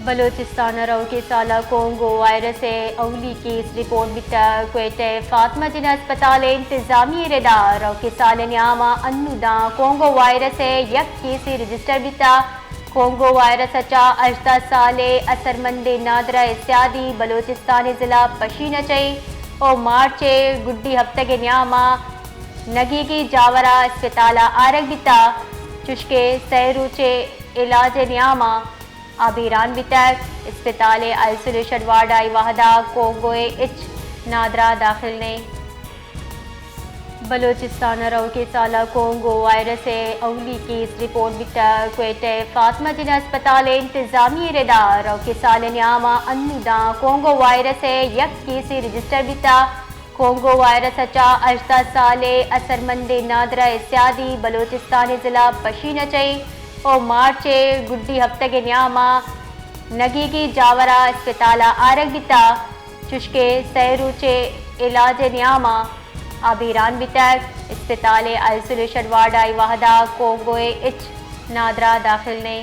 बलूचिस्तान के साला Congo virus अवली case report बिता क्वेटे फातमा जिन अस्पताल इंतजामी रेदार के साल न्यामा अन्नुदा कोंगो वायरस यक केस रजिस्टर बिता कोंगो वायरस अचा अजदा साल असरमंद नादरा इत्यादि बलूचिस्तान जिला पशीन चई और मार्च गुड्डी हफ्ते के न्यामा नगी की जावरा अस्पताल आरग बिता चुश्के सैरूचे इलाज न्यामा आबीरान बितक अस्पताल आइसोलेशन वार्ड आई वाहदा कोंगोए इच नादरा दाखिल ने बलूचिस्तान के साला कोंगो वायरस अवली केस रिपोर्ट बिता क्वेटे फातमा जिन अस्पताल इंतजामी रेदार के साल न्यामा अन्नुदा कोंगो वायरस यक केस रजिस्टर बिता कोंगो वायरस अचा अजदा साल असरमंद नादरा इत्यादि बलूचिस्तान जिला पशीन चई और मार्च गुड्डी हफ्ते के न्यामा नगी की जावरा अस्पताल आरग बिता चुश्के सैरूचे इलाज न्यामा आबीरान बितक अस्पताल आइसोलेशन वार्ड आई वाहदा कोंगोए इच नादरा दाखिल ने